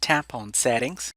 tap on Settings.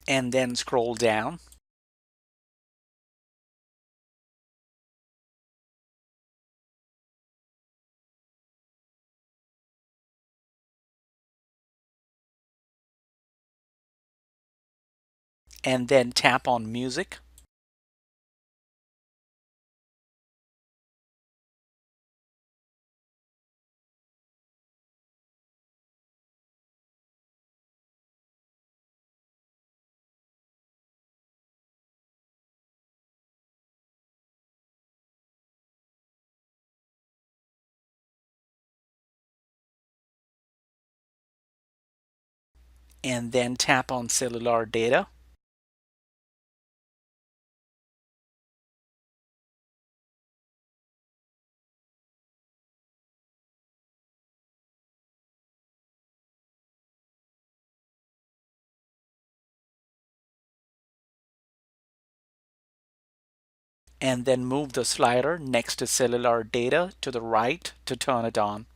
And then scroll down. And then tap on Music. And then tap on Cellular Data. And then move the slider next to Cellular Data to the right to turn it on.